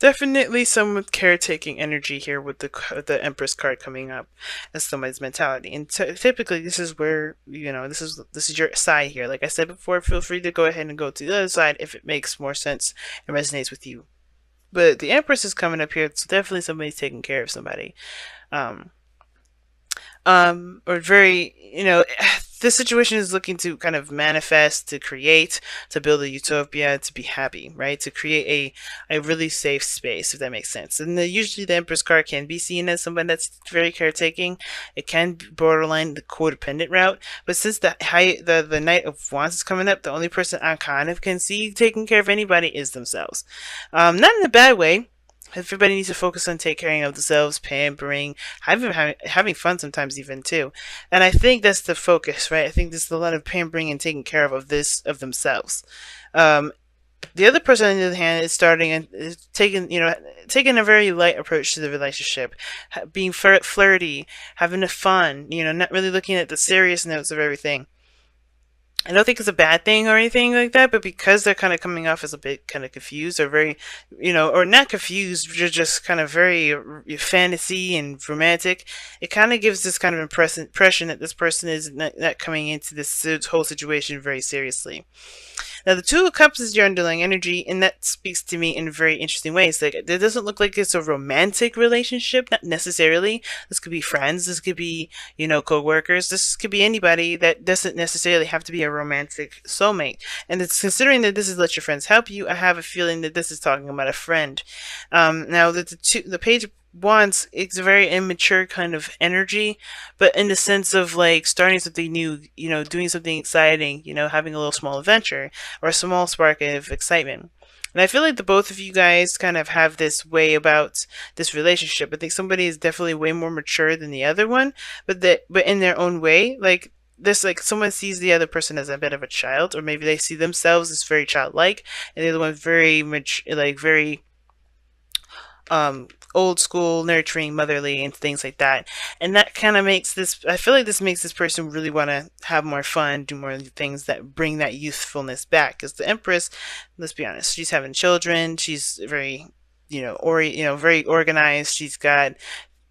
Definitely some with caretaking energy here with the Empress card coming up as somebody's mentality. And typically this is where, this is your side here. Like I said before, feel free to go ahead and go to the other side if it makes more sense and resonates with you. But the Empress is coming up here, so definitely somebody's taking care of somebody. Um, or very, this situation is looking to kind of manifest, to create, to build a utopia, to be happy, right? To create a really safe space, if that makes sense. And usually the Empress card can be seen as someone that's very caretaking. It can be borderline the codependent route. But since the Knight of Wands is coming up, the only person I kind of can see taking care of anybody is themselves. Not in a bad way. Everybody needs to focus on taking care of themselves, pampering, having fun sometimes even too. And I think that's the focus, right? I think there's a lot of pampering and taking care of themselves. Um, the other person on the other hand is starting and is taking a very light approach to the relationship, being flirty, having a fun, not really looking at the serious notes of everything. I don't think it's a bad thing or anything like that, but because they're kind of coming off as a bit kind of confused or very, or not confused, just kind of very fantasy and romantic, it kind of gives this kind of impression that this person is not coming into this whole situation very seriously. Now, the Two of Cups is your underlying energy, and that speaks to me in very interesting ways. Like, it doesn't look like it's a romantic relationship, not necessarily. This could be friends, this could be, co-workers, this could be anybody that doesn't necessarily have to be a romantic soulmate. And it's considering that this is Let Your Friends Help You, I have a feeling that this is talking about a friend. Now, the Page of Wands, it's a very immature kind of energy, but in the sense of like starting something new, doing something exciting, having a little small adventure or a small spark of excitement. And I feel like the both of you guys kind of have this way about this relationship. I think somebody is definitely way more mature than the other one, but in their own way, like this, like someone sees the other person as a bit of a child, or maybe they see themselves as very childlike, and the other one very much like very old school, nurturing, motherly, and things like that. And that kind of makes this, I feel like this makes this person really want to have more fun, do more things that bring that youthfulness back. Because the Empress, let's be honest, she's having children, she's very, very organized, she's got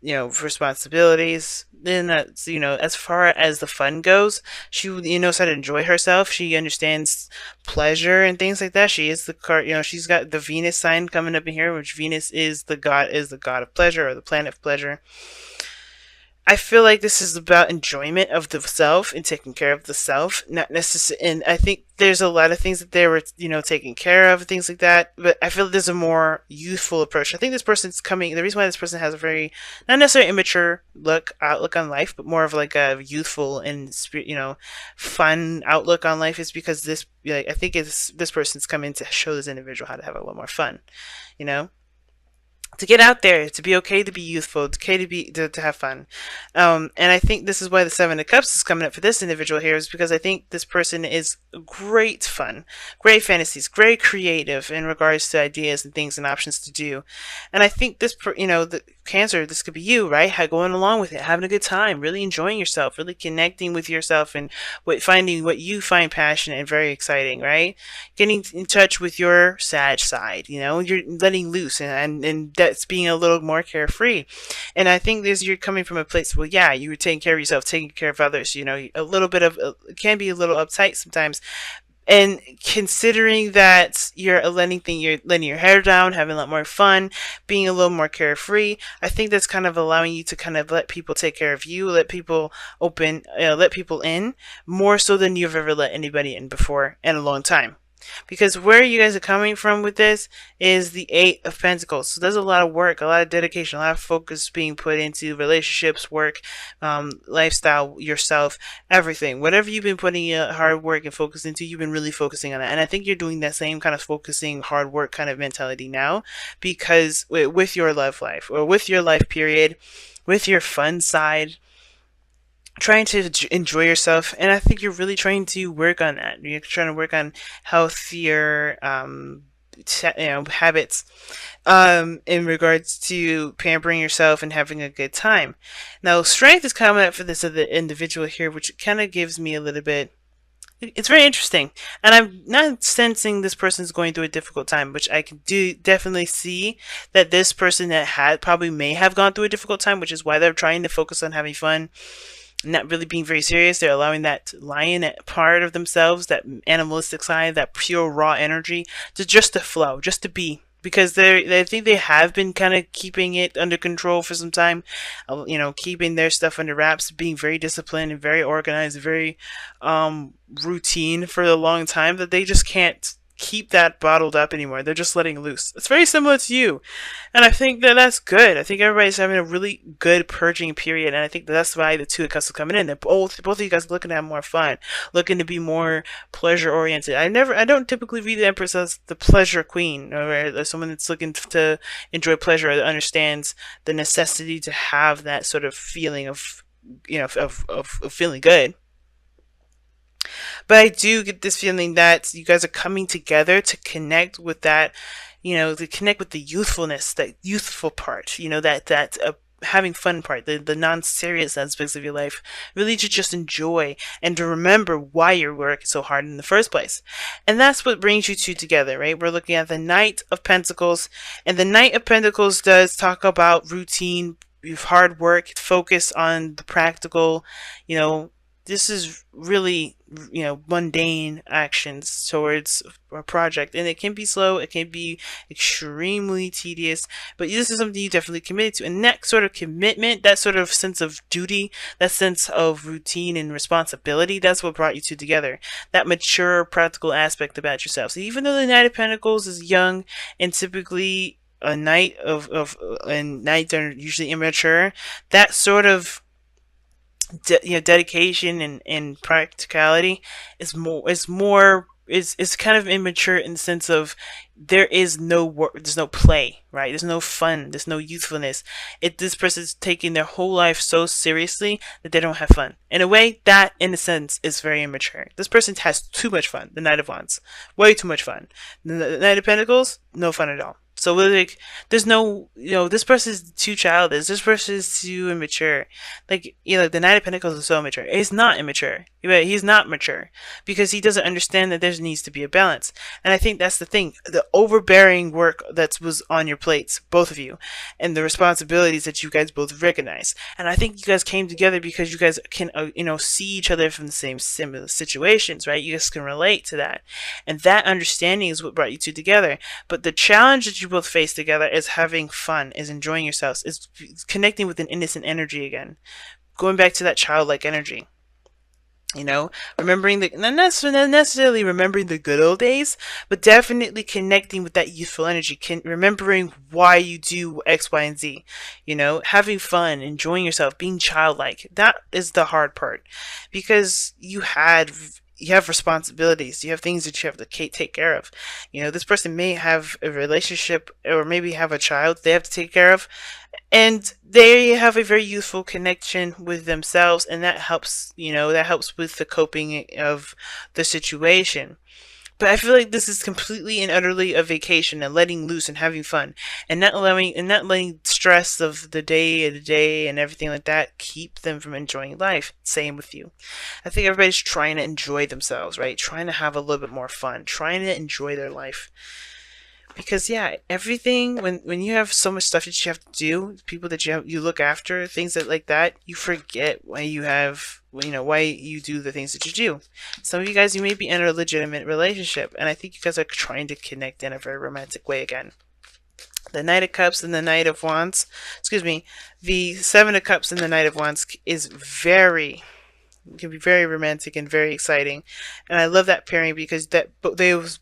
responsibilities. Then that's, as far as the fun goes, she, knows how to enjoy herself. She understands pleasure and things like that. She is the card, she's got the Venus sign coming up in here, which Venus is the god of pleasure, or the planet of pleasure. I feel like this is about enjoyment of the self and taking care of the self, not necessarily. And I think there's a lot of things that they were, taking care of, things like that. But I feel like there's a more youthful approach. I think this person's coming. The reason why this person has a very, not necessarily immature outlook on life, but more of like a youthful and fun outlook on life is because this, like, I think this person's coming to show this individual how to have a little more fun, you know to get out there, to be okay, to be youthful, it's okay to have fun. And I think this is why the Seven of Cups is coming up for this individual here, is because I think this person is great fun, great fantasies, great creative in regards to ideas and things and options to do. And I think the Cancer, this could be you, right? Going along with it, having a good time, really enjoying yourself, really connecting with yourself, and finding what you find passionate and very exciting, right? Getting in touch with your sad side, you're letting loose, and that's being a little more carefree. And I think this, you're coming from a place, well, yeah, you were taking care of yourself, taking care of others, a little bit of, it can be a little uptight sometimes. And considering that you're letting your hair down, having a lot more fun, being a little more carefree, I think that's kind of allowing you to kind of let people take care of you, let people let people in more so than you've ever let anybody in before in a long time. Because where you guys are coming from with this is the Eight of Pentacles. So there's a lot of work, a lot of dedication, a lot of focus being put into relationships, work, lifestyle, yourself, everything. Whatever you've been putting hard work and focus into, you've been really focusing on that. And I think you're doing that same kind of focusing, hard work kind of mentality now, because with your love life, or with your life period, with your fun side, trying to enjoy yourself. And I think you're really trying to work on that. You're trying to work on healthier habits in regards to pampering yourself and having a good time. Now, strength is coming up for this other individual here, which kind of gives me a little bit It's very interesting, and I'm not sensing this person's going through a difficult time, which I can do definitely see that this person that had probably may have gone through a difficult time, which is why they're trying to focus on having fun, not really being very serious. They're allowing that lion part of themselves, that animalistic side, that pure raw energy, to flow, just to be. Because they think they have been kind of keeping it under control for some time, keeping their stuff under wraps, being very disciplined and very organized, very routine for a long time, that they just can't keep that bottled up anymore. They're just letting loose. It's very similar to you, and I think that that's good. I think everybody's having a really good purging period, and I think that's why the two of us are coming in. They're both of you guys looking to have more fun, looking to be more pleasure oriented. I don't typically read the Empress as the pleasure queen, or as someone that's looking to enjoy pleasure, or that understands the necessity to have that sort of feeling of, of feeling good. But I do get this feeling that you guys are coming together to connect with that, to connect with the youthfulness, that youthful part, that having fun part, the non-serious aspects of your life, really to just enjoy and to remember why you're working so hard in the first place. And that's what brings you two together, right? We're looking at the Knight of Pentacles, and the Knight of Pentacles does talk about routine, hard work, focus on the practical, you know, this is really, mundane actions towards a project, and it can be slow, it can be extremely tedious, but this is something you definitely committed to. And that sort of commitment, that sort of sense of duty, that sense of routine and responsibility, that's what brought you two together. That mature practical aspect about yourself. So even though the Knight of Pentacles is young and typically a knight and knights are usually immature, that sort of dedication and practicality is kind of immature in the sense of there is no work, there's no play, right? There's no fun, there's no youthfulness. This person's taking their whole life so seriously that they don't have fun. In a way, that in a sense is very immature. This person has too much fun. The Knight of Wands, way too much fun. The Knight of Pentacles, no fun at all. So like, there's no, this person's too childish. This person's too immature. Like, the Knight of Pentacles is so immature. He's not immature. He's not mature because he doesn't understand that there needs to be a balance. And I think that's the thing. The overbearing work that was on your plates, both of you, and the responsibilities that you guys both recognize. And I think you guys came together because you guys can, see each other from the same similar situations, right? You guys can relate to that. And that understanding is what brought you two together. But the challenge that you both face together is having fun, is enjoying yourselves, is connecting with an innocent energy again, going back to that childlike energy. Remembering not necessarily remembering the good old days, but definitely connecting with that youthful energy, remembering why you do X, Y, and Z. Having fun, enjoying yourself, being childlike. That is the hard part, because you have responsibilities. You have things that you have to take care of. This person may have a relationship or maybe have a child they have to take care of, and they have a very youthful connection with themselves, and that helps. That helps with the coping of the situation. But I feel like this is completely and utterly a vacation and letting loose and having fun, and not letting stress of the day and everything like that keep them from enjoying life. Same with you. I think everybody's trying to enjoy themselves, right? Trying to have a little bit more fun, trying to enjoy their life. Because yeah, everything, when you have so much stuff that you have to do, people that you look after, things that like that, you forget why why you do the things that you do. Some of you guys, you may be in a legitimate relationship, and I think you guys are trying to connect in a very romantic way again. The Knight of Cups and the Knight of Wands, the Seven of Cups and the Knight of Wands can be very romantic and very exciting, and I love that pairing because they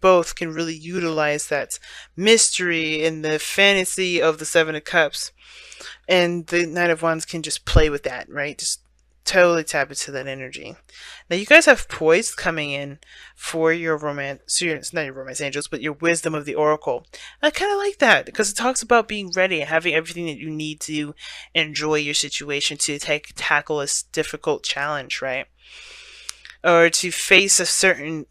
both can really utilize that mystery and the fantasy of the Seven of Cups, and the Knight of Wands can just play with that, right? Just totally tap into that energy. Now you guys have poise coming in for your romance, so it's not your romance angels, but your wisdom of the oracle. I kind of like that because it talks about being ready and having everything that you need to enjoy your situation, to tackle a difficult challenge, right? Or to face a certain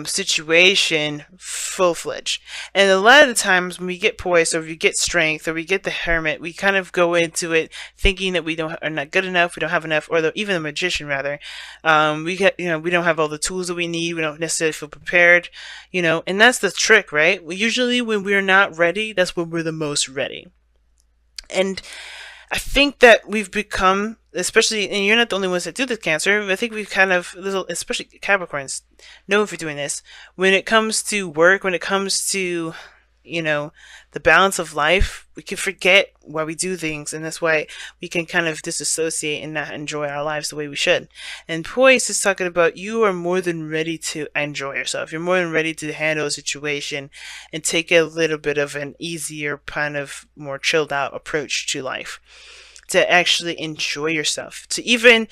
situation full-fledged. And a lot of the times when we get poise, or we get strength, or we get the hermit, we kind of go into it thinking that we don't are not good enough, we don't have enough, or even the magician rather. We get, we don't have all the tools that we need, we don't necessarily feel prepared, and that's the trick, right? Usually when we're not ready, that's when we're the most ready. And I think that we've become, especially, and you're not the only ones that do this, Cancer. I think we've kind of, especially Capricorns, known for doing this. When it comes to work, when it comes to, the balance of life, we can forget why we do things, and that's why we can kind of disassociate and not enjoy our lives the way we should. And Poise is talking about you are more than ready to enjoy yourself. You're more than ready to handle a situation and take a little bit of an easier, kind of more chilled out approach to life, to actually enjoy yourself, to even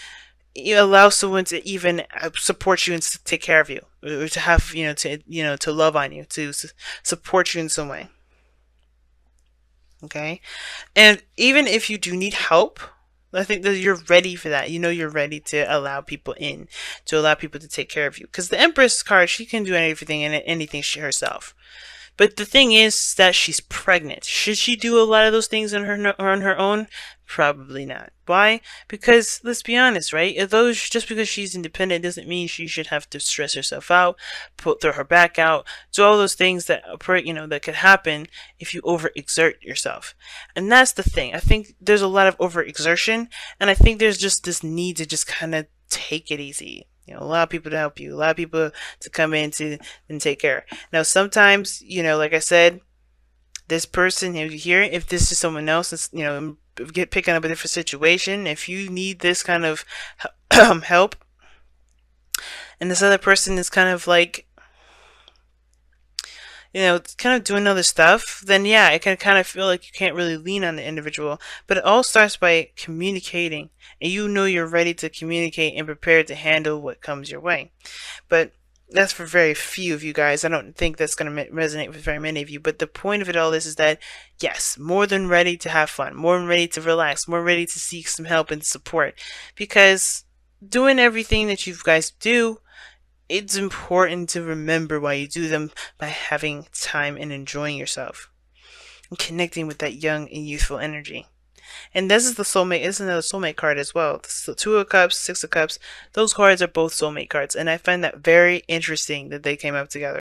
allow someone to even support you and take care of you, or to have, to love on you, to support you in some way. Okay. And even if you do need help, I think that you're ready for that. You're ready to allow people in, to allow people to take care of you, because the Empress card, she can do everything and anything herself. But the thing is that she's pregnant. Should she do a lot of those things on her own? Probably not. Why? Because let's be honest, right? Although just because she's independent doesn't mean she should have to stress herself out, throw her back out, do all those things that that could happen if you overexert yourself. And that's the thing. I think there's a lot of overexertion, and I think there's just this need to just kind of take it easy. A lot of people to help you, a lot of people to come in and take care. Now, sometimes, like I said, this person here, if this is someone else, that's, picking up a different situation, if you need this kind of help, and this other person is kind of like, kind of doing other stuff, then yeah, it can kind of feel like you can't really lean on the individual. But it all starts by communicating, and you're ready to communicate and prepared to handle what comes your way. But that's for very few of you guys. I don't think that's going to resonate with very many of you. But the point of it all is that, yes, more than ready to have fun, more than ready to relax, more ready to seek some help and support. Because doing everything that you guys do, it's important to remember why you do them by having time and enjoying yourself and connecting with that young and youthful energy. And this is the soulmate. This is another soulmate card as well. So Two of Cups, Six of Cups. Those cards are both soulmate cards, and I find that very interesting that they came up together.